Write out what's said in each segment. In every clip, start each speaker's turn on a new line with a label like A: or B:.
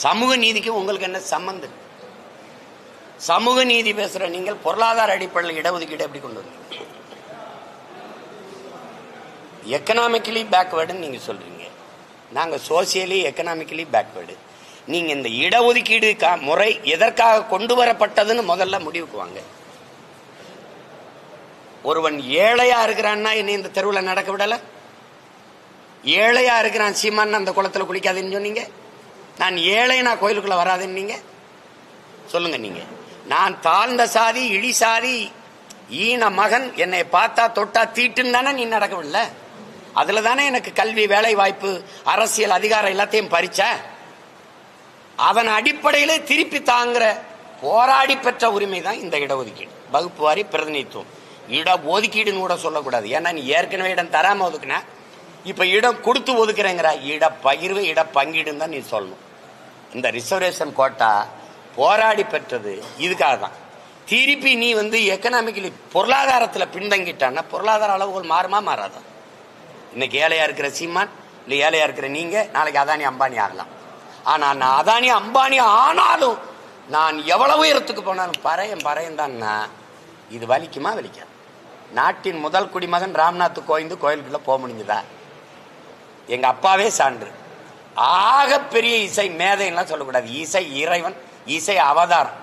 A: சமூக நீதிக்கு உங்களுக்கு என்ன சம்பந்தம்? சமூக நீதி பேசுற நீங்கள் பொருளாதார அடிப்படையில் இடஒதுக்கீடு எப்படி கொண்டு வந்தீங்க? எக்கனாமிக்கலி பேக்வேர்டுன்னு நீங்க சொல்றீங்க, நாங்க சோசியலி எக்கனாமிக்கலி பேக்வேர்டு. நீங்க இந்த இடஒதுக்கீடு முறை எதற்காக கொண்டு வரப்பட்டதுன்னு முதல்ல முடிவுக்கு வாங்க. ஒருவன் ஏழையா இருக்கிறான்னா என்ன இந்த தெருவில் நடக்க விடல? ஏழையா இருக்கிறான் சீமான் அந்த குளத்துல குளிக்காதுன்னு சொன்னீங்க. நான் ஏழை, நான் கோயிலுக்குள்ள வராதுன்னு நீங்க சொல்லுங்க. நீங்க நான் தாழ்ந்த சாதி, இழி சாதி, ஈன மகன், என்னை பார்த்தா தொட்டா தீட்டுன்னு தானே நீ நடக்கவில்லை. அதுல தானே எனக்கு கல்வி, வேலை வாய்ப்பு, அரசியல் அதிகாரம் எல்லாத்தையும் பறிச்ச. அதன் அடிப்படையிலே திருப்பி தாங்குற போராடி பெற்ற உரிமை தான் இந்த இடஒதுக்கீடு, வகுப்பு வாரி பிரதிநிதித்துவம். இட ஒதுக்கீடுன்னு கூட சொல்லக்கூடாது. ஏன்னா நீ ஏற்கனவே இடம் தராம ஒதுக்குன, இப்ப இடம் கொடுத்து ஒதுக்குறேங்கிற. இட பகிர்வு, இட பங்கீடுன்னு தான் நீ சொல்லணும். இந்த ரிசர்வேஷன் கோட்டா போராடி பெற்றது இதுக்காக தான். திருப்பி நீ எக்கனாமிக்கலி பொருளாதாரத்தில் பின்தங்கிட்டான்னா பொருளாதார அளவுகள் மாறுமா மாறாதான்? இன்னைக்கு ஏழையா இருக்கிற சீமான் இல்ல ஏழையா இருக்கிற நீங்க நாளைக்கு அதானி அம்பானி ஆகலாம். ஆனா நான் அதானி அம்பானி ஆனாலும் நான் எவ்வளவு உயரத்துக்கு போனாலும் பறையன் தான்னா இது வலிக்குமா வலிக்காது? நாட்டின் முதல் குடிமகன் ராம்நாத் கோவிந்த் கோயிலுக்குள்ள போக முடிஞ்சதா? எங்க அப்பாவே சான்று. ஆக பெரிய இசை மேதைலாம் சொல்லக்கூடாது. இசை இறைவன், இசை அவதாரம்.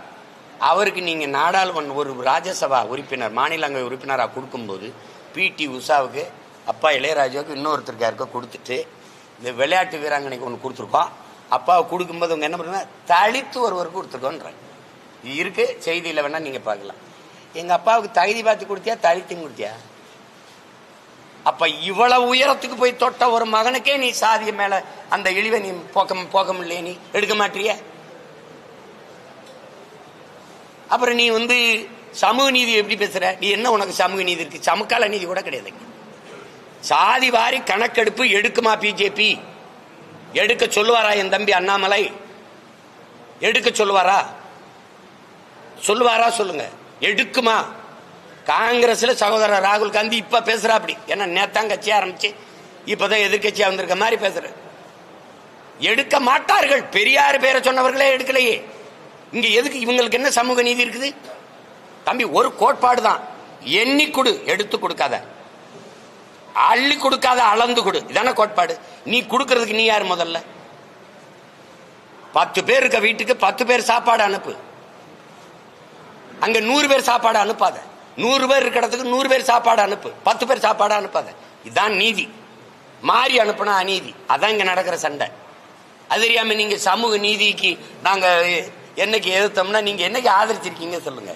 A: அவருக்கு நீங்க நாடாளுமன்ற ஒரு ராஜ்யசபா உறுப்பினர், மாநிலங்களவை உறுப்பினராக கொடுக்கும்போது பிடி உஷாவுக்கு, அப்பா இளையராஜாவுக்கு, இன்னொருத்தருக்கு யாருக்கோ கொடுத்துட்டு இந்த விளையாட்டு வீராங்கனைக்கு ஒன்று கொடுத்துருக்கோம். அப்பாவை கொடுக்கும்போது அவங்க என்ன பண்ணுவாங்க, தலித்து ஒருவருக்கு கொடுத்துருக்கோன்றாங்க. இருக்கு செய்தியில் வேணா நீங்க பார்க்கலாம். எங்க அப்பாவுக்கு தகுதி பார்த்து கொடுத்தியா, தலித்தும் கொடுத்தியா? அப்ப இவ்வளவு உயரத்துக்கு போய் தொட்ட ஒரு மகனுக்கே நீ சாதிய மேல அந்த இழிவை நீ போக்க முடியல, நீ எடுக்க மாட்டிய. அப்புறம் நீ சமூக நீதி எப்படி பேசுற? நீ என்ன உனக்கு சமூக நீதி இருக்கு? சமகால நீதி கூட கிடையாது. சாதி வாரி கணக்கெடுப்பு எடுக்குமா பிஜேபி? எடுக்க சொல்லுவாரா என் தம்பி அண்ணாமலை? எடுக்க சொல்லுவாரா? சொல்லுங்க. எடுக்குமா? காங்கிரஸ்ல சகோதரர் ராகுல் காந்தி இப்ப பேசுறா அப்படி. ஏன்னா நேத்தான் கட்சி ஆரம்பிச்சு இப்பதான் எதிர்கட்சியா வந்திருக்க மாதிரி பேசுற. எடுக்க மாட்டார்கள். பெரியார் பேரை சொன்னவர்களே எடுக்கலையே. இங்க எதுக்கு இவங்களுக்கு என்ன சமூக நீதி இருக்குது? தம்பி ஒரு கோட்பாடு தான், எண்ணி கொடு, எடுத்து கொடுக்காத, அள்ளி கொடுக்காத, அளந்து கொடு. இதான கோட்பாடு. நீ கொடுக்கறதுக்கு நீ யார்? முதல்ல 10 பேர் இருக்க வீட்டுக்கு 10 பேர் சாப்பாடு அனுப்பு. அங்க 100 பேர் சாப்பாடு அனுப்பாத. 100 பேர் இருக்கிற இடத்துக்கு 100 பேர் சாப்பாடு அனுப்பு. 10 பேர் சாப்பாடு அனுப்பாத. இதுதான் நீதி. மாறி அனுப்புனா அநீதி. அதான் இங்க நடக்கிற சண்டை. அது தெரியாம நீங்க சமூக நீதிக்கு நாங்க என்னைக்கு எதிர்த்தோம்னா நீங்க என்னைக்கு ஆதரிச்சிருக்கீங்க சொல்லுங்க.